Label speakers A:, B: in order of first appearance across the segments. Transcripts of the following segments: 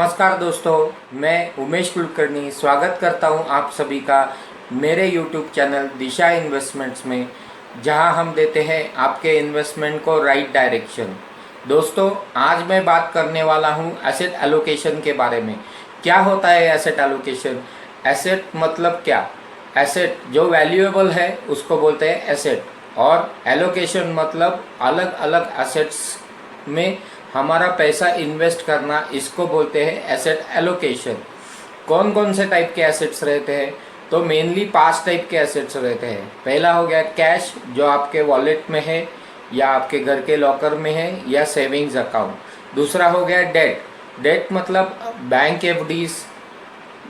A: नमस्कार दोस्तों, मैं उमेश कुलकर्णी स्वागत करता हूं आप सभी का मेरे YouTube चैनल दिशा इन्वेस्टमेंट्स में, जहां हम देते हैं आपके इन्वेस्टमेंट को राइट डायरेक्शन। दोस्तों, आज मैं बात करने वाला हूं एसेट एलोकेशन के बारे में। क्या होता है एसेट एलोकेशन? एसेट मतलब क्या? एसेट जो वैल्यूएबल है उसको बोलते हैं एसेट, और एलोकेशन मतलब अलग अलग एसेट्स में हमारा पैसा इन्वेस्ट करना, इसको बोलते हैं एसेट एलोकेशन। कौन कौन से टाइप के एसेट्स रहते हैं? तो मेनली 5 टाइप के एसेट्स रहते हैं। पहला हो गया कैश, जो आपके वॉलेट में है या आपके घर के लॉकर में है या सेविंग्स अकाउंट। दूसरा हो गया डेट। डेट मतलब bank FDs,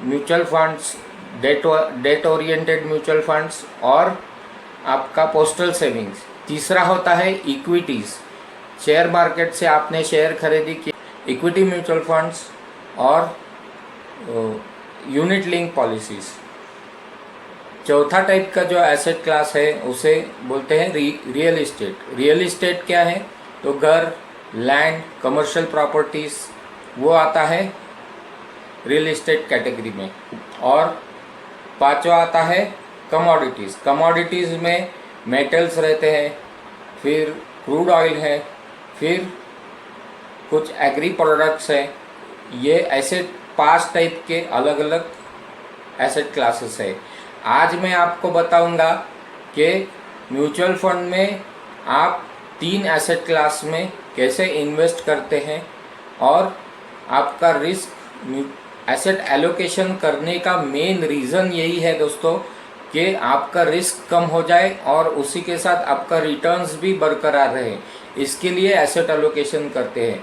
A: mutual funds, date oriented mutual funds और आपका पोस्टल सेविंग्स। तीसरा होता है इक्विटीज़, शेयर मार्केट से आपने शेयर खरीदी की, इक्विटी म्यूचुअल फंड्स और यूनिट लिंक पॉलिसीज़। चौथा टाइप का जो एसेट क्लास है उसे बोलते हैं रियल इस्टेट। रियल इस्टेट क्या है? तो घर, लैंड, कमर्शियल प्रॉपर्टीज़, वो आता है रियल इस्टेट कैटेगरी में। और पांचवा आता है कमोडिटीज़। कमोडिटीज़ में मेटल्स रहते हैं, फिर क्रूड ऑयल है, फिर कुछ एग्री प्रोडक्ट्स हैं। ये ऐसे 5 टाइप के अलग अलग एसेट क्लासेस है। आज मैं आपको बताऊंगा कि म्यूचुअल फंड में आप 3 एसेट क्लास में कैसे इन्वेस्ट करते हैं, और आपका रिस्क एसेट एलोकेशन करने का मेन रीज़न यही है दोस्तों कि आपका रिस्क कम हो जाए और उसी के साथ आपका रिटर्न्स भी बरकरार रहे। इसके लिए एसेट एलोकेशन करते हैं।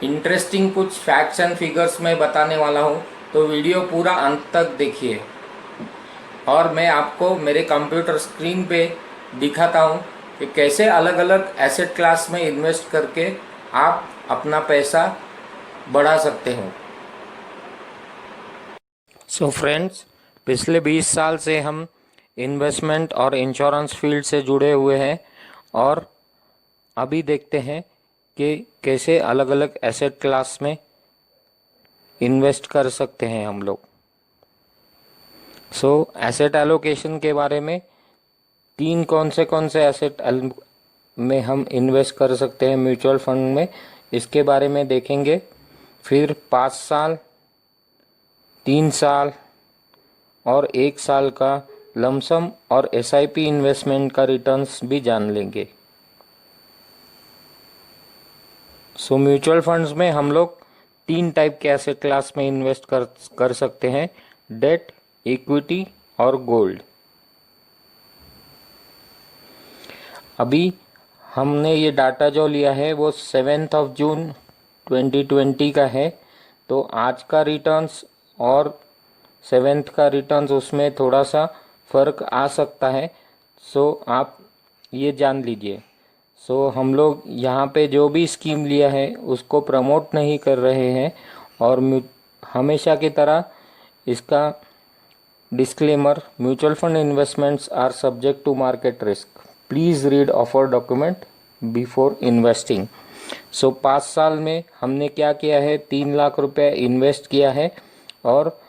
A: इंटरेस्टिंग कुछ फैक्ट्स एंड फिगर्स मैं बताने वाला हूँ, तो वीडियो पूरा अंत तक देखिए। और मैं आपको मेरे कंप्यूटर स्क्रीन पे दिखाता हूँ कि कैसे अलग अलग एसेट क्लास में इन्वेस्ट करके आप अपना पैसा बढ़ा सकते हो। सो फ्रेंड्स, पिछले 20 साल से हम इन्वेस्टमेंट और इंश्योरेंस फील्ड से जुड़े हुए हैं, और अभी देखते हैं कि कैसे अलग अलग एसेट क्लास में इन्वेस्ट कर सकते हैं हम लोग। एसेट एलोकेशन के बारे में, 3 कौन से एसेट में हम इन्वेस्ट कर सकते हैं म्यूचुअल फंड में, इसके बारे में देखेंगे। फिर 5 साल, 3 साल और 1 साल का लमसम और एसआईपी इन्वेस्टमेंट का रिटर्न्स भी जान लेंगे। म्यूचुअल फंड्स में हम लोग 3 टाइप के एसेट क्लास में इन्वेस्ट कर सकते हैं: डेट, इक्विटी और गोल्ड। अभी हमने ये डाटा जो लिया है वो 7 जून 2020 का है, तो आज का रिटर्न्स और 7 का रिटर्न्स उसमें थोड़ा सा फ़र्क आ सकता है। आप ये जान लीजिए। हम लोग यहाँ पे जो भी स्कीम लिया है उसको प्रमोट नहीं कर रहे हैं, और हमेशा की तरह इसका disclaimer: mutual fund investments are subject to market risk, please read offer document before investing. 5 साल में हमने क्या किया है? 3 लाख रुपए इन्वेस्ट किया है, और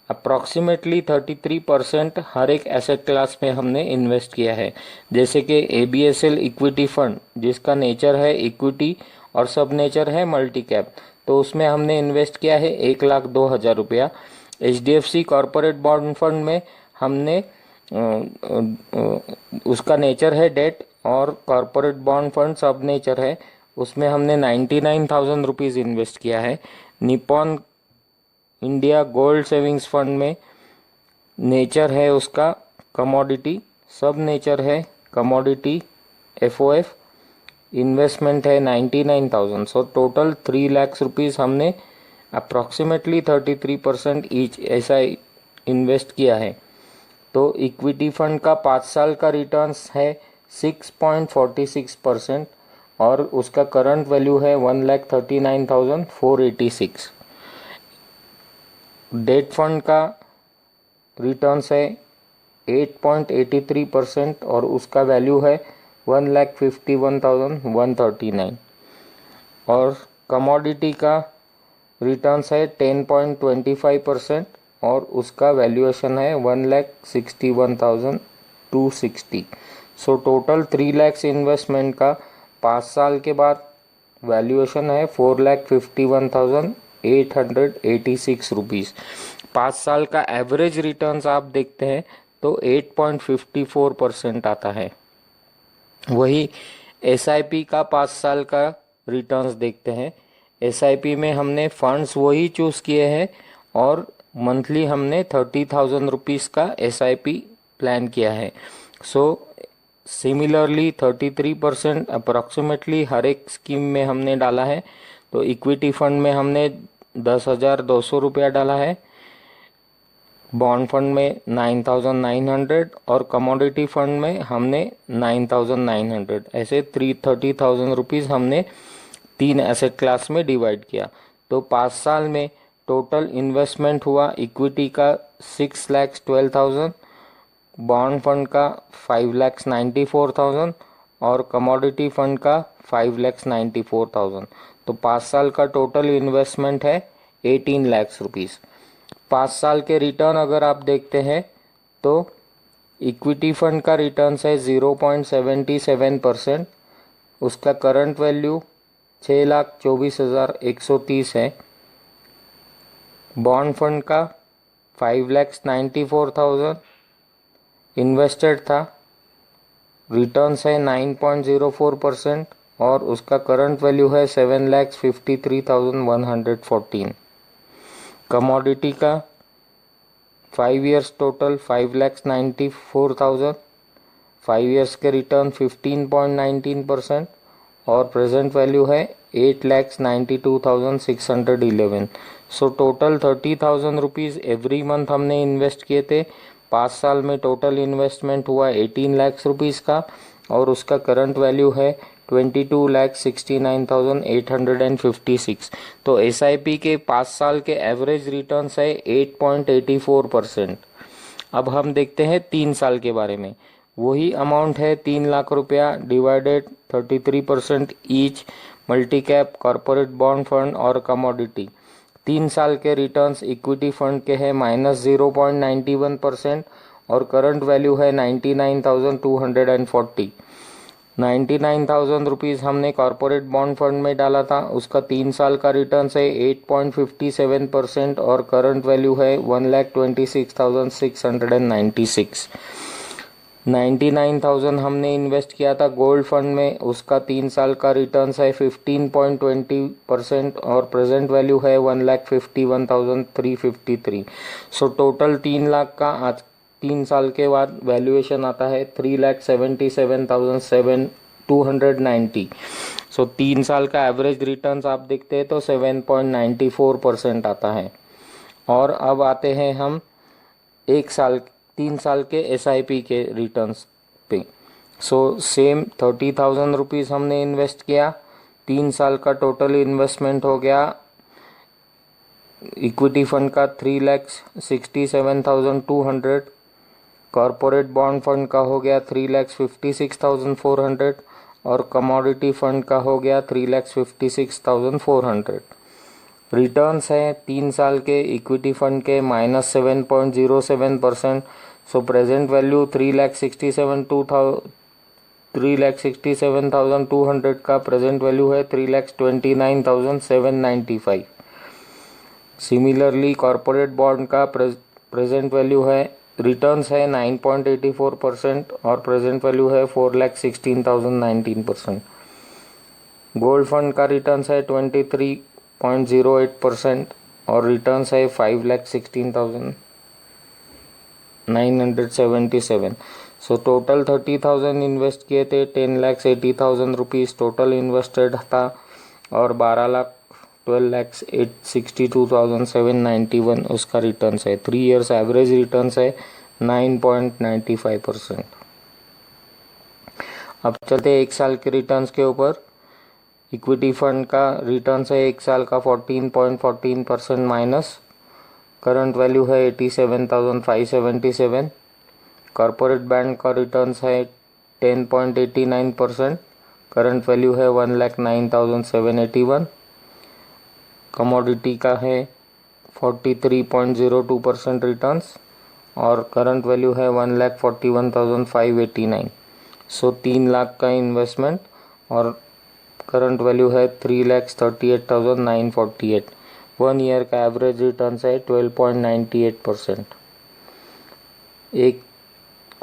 A: अप्रॉक्सीमेटली 33% हर एक एसेट क्लास में हमने इन्वेस्ट किया है। जैसे कि ABSL इक्विटी फंड, जिसका नेचर है इक्विटी और सब नेचर है मल्टी कैप, तो उसमें हमने इन्वेस्ट किया है 1,02,000 रुपया। HDFC कॉरपोरेट बॉन्ड फंड में हमने उसका नेचर है डेट और कॉरपोरेट बॉन्ड फंड सब नेचर है, उसमें हमने 99,000 रुपीज़ इन्वेस्ट किया है। Nippon India gold savings fund में नेचर है उसका कमोडिटी, सब नेचर है कमोडिटी FOF, इन्वेस्टमेंट है 99,000। टोटल 3 लाख रुपीज़ हमने अप्रॉक्सीमेटली 33% ईच ऐसा इन्वेस्ट किया है। तो इक्विटी फंड का 5 साल का रिटर्न्स है 6.46%, और उसका करंट वैल्यू है 1,39,486। डेट फंड का रिटर्न्स है 8.83%, और उसका वैल्यू है 1,51,139। और कमोडिटी का रिटर्न्स है 10.25% और उसका वैल्यूएशन है 1,61,260। सो टोटल 3 लाख इन्वेस्टमेंट का 5 साल के बाद वैल्यूएशन है 4,51,886 रुपीज़। 5 साल का एवरेज रिटर्न्स आप देखते हैं तो 8.54% आता है। वही SIP का 5 साल का रिटर्न्स देखते हैं। SIP में हमने फंड्स वही चूज़ किए हैं और मंथली हमने 30,000 रुपीज़ का SIP प्लान किया है। सो सिमिलरली 33% अप्रॉक्सीमेटली हर एक स्कीम में हमने डाला है। तो इक्विटी फंड में हमने 10,200 रुपया डाला है, बॉन्ड फंड में 9,900 और कमोडिटी फंड में हमने 9,900, ऐसे 30,000 रुपीज़ हमने 3 एसेट क्लास में डिवाइड किया। तो 5 साल में टोटल इन्वेस्टमेंट हुआ इक्विटी का 6,12,000, बॉन्ड फंड का 5,94,000 और कमोडिटी फंड का 5,94,000। तो 5 साल का टोटल इन्वेस्टमेंट है 18 लाख रुपीज़। 5 साल के रिटर्न अगर आप देखते हैं तो इक्विटी फंड का रिटर्न है 0.77%, उसका करंट वैल्यू 6,24,130 है। बॉन्ड फंड का 5,94,000 इन्वेस्टेड था, रिटर्न्स है 9.04% और उसका करंट वैल्यू है 7,53,114। कमोडिटी का 5 इयर्स टोटल 5,94,000, 5 इयर्स के रिटर्न 15.19% और प्रेजेंट वैल्यू है 8,92,611। So total 30,000 rupees every month हमने इन्वेस्ट किए थे। 5 साल में टोटल इन्वेस्टमेंट हुआ 18 लाख रुपीज़ का और उसका करंट वैल्यू है 22,69,856। तो SIP के 5 साल के एवरेज रिटर्न्स है 8.84%। अब हम देखते हैं 3 साल के बारे में। वही अमाउंट है 3 लाख रुपया divided 33% each, multi cap, corporate bond fund और कमोडिटी। 3 साल के रिटर्न्स इक्विटी फंड के हैं -0.91% और करंट वैल्यू है 99,240। 99,000 रुपीज़ हमने कॉरपोरेट बॉन्ड फंड में डाला था, उसका 3 साल का रिटर्न है 8.57% और करंट वैल्यू है 1,26,696। 99,000 हमने इन्वेस्ट किया था गोल्ड फंड में, उसका 3 साल का रिटर्न है 15.20% और प्रेजेंट वैल्यू है 1,51,353। सो टोटल 3 लाख का आज 3 साल के बाद वैल्यूएशन आता है 3,77,290। सो 3 साल का एवरेज रिटर्न्स आप देखते हैं तो 7.94% आता है। और अब आते हैं हम 3 साल के SIP के रिटर्न्स पे। सो सेम 30,000 रुपीज़ हमने इन्वेस्ट किया, 3 साल का टोटल इन्वेस्टमेंट हो गया इक्विटी फंड का 3,67,200, कॉरपोरेट बॉन्ड फंड का हो गया 3,56,400 और कमोडिटी फंड का हो गया 3,56,400। रिटर्न्स हैं 3 साल के इक्विटी फंड के -7.07%। सो प्रेजेंट वैल्यू 3,67,200 का प्रेजेंट वैल्यू है 3,29,795। सिमिलरली कॉरपोरेट बॉन्ड का प्रेजेंट वैल्यू है, रिटर्न्स है 9.84% और प्रेजेंट वैल्यू है 4,16,019%। गोल्ड फंड का रिटर्न्स है 23.08% और रिटर्न्स है 5,16,977। सो टोटल 30,000 इन्वेस्ट किए थे, 10,80,000 रुपीज़ टोटल इन्वेस्टेड था और 12,12,62,791 उसका रिटर्न्स है। 3 इयर्स एवरेज रिटर्न्स है 9.95%। अब चलते 1 साल के रिटर्न्स के ऊपर। इक्विटी फंड का रिटर्न्स है 1 साल का 14.14% माइनस, करंट वैल्यू है 87,577। कॉरपोरेट बैंक का रिटर्न्स है 10.89%, करंट वैल्यू है 1,09,781। कमोडिटी का है 43.02% रिटर्न्स और करंट वैल्यू है 1,41,589। सो 3 लाख का इन्वेस्टमेंट और करंट वैल्यू है 3,38,948। 1 ईयर का एवरेज रिटर्न्स है 12.98%। एक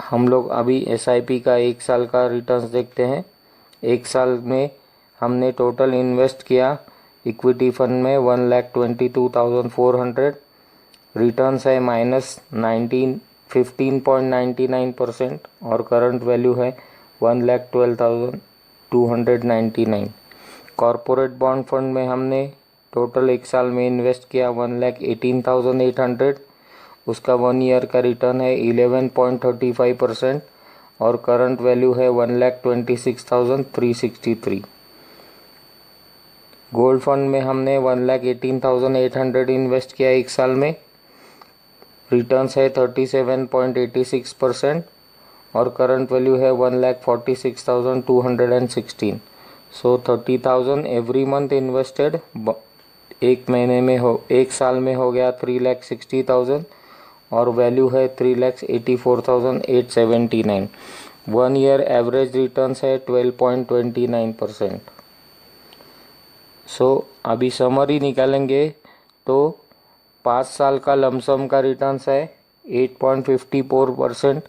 A: हम लोग अभी SIP का 1 साल का रिटर्न्स देखते हैं। 1 साल में हमने टोटल इन्वेस्ट किया इक्विटी फंड में 1,22,400। रिटर्न्स है -15.99% और करंट वैल्यू है 1,12,299। कॉरपोरेट बॉन्ड फंड में हमने टोटल 1 साल में इन्वेस्ट किया 1,18,800। उसका 1 ईयर का रिटर्न है 11.35% और करंट वैल्यू है 1,26,363। गोल्ड फंड में हमने 1,18,800 इन्वेस्ट किया 1 साल में। रिटर्न्स है 37.86% और करंट वैल्यू है 1,46,216। सो 30,000 एवरी मंथ इन्वेस्टेड। 1 साल में हो गया 3,60,000 और वैल्यू है 3,84,879। 1 ईयर एवरेज रिटर्न्स है 12.29%। सो अभी समरी निकालेंगे तो 5 साल का लमसम का रिटर्न्स है 8.54%।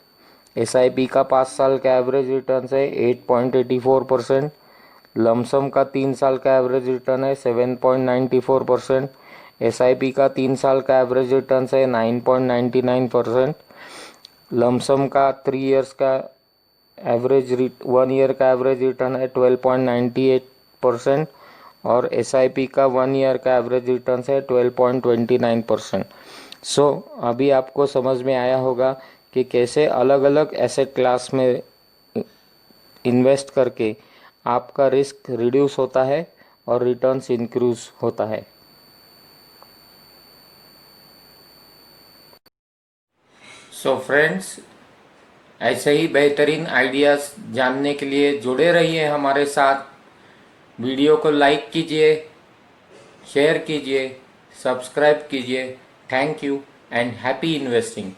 A: SIP का 5 साल का एवरेज रिटर्न्स है 8.84%। लमसम का 3 साल का एवरेज रिटर्न है 7.94%। SIP का 3 साल का एवरेज रिटर्न्स है 9.99%। लमसम का 3 ईयर्स का 1 ईयर का एवरेज रिटर्न है 12.98% और SIP का 1 ईयर का एवरेज रिटर्न है 12.29%। सो अभी आपको समझ में आया होगा कि कैसे अलग अलग एसेट क्लास में इन्वेस्ट करके आपका रिस्क रिड्यूस होता है और रिटर्न्स इंक्रीज होता है। सो फ्रेंड्स, ऐसे ही बेहतरीन आइडियाज़ जानने के लिए जुड़े रहिए हमारे साथ। वीडियो को लाइक कीजिए, शेयर कीजिए, सब्सक्राइब कीजिए। Thank you and happy investing.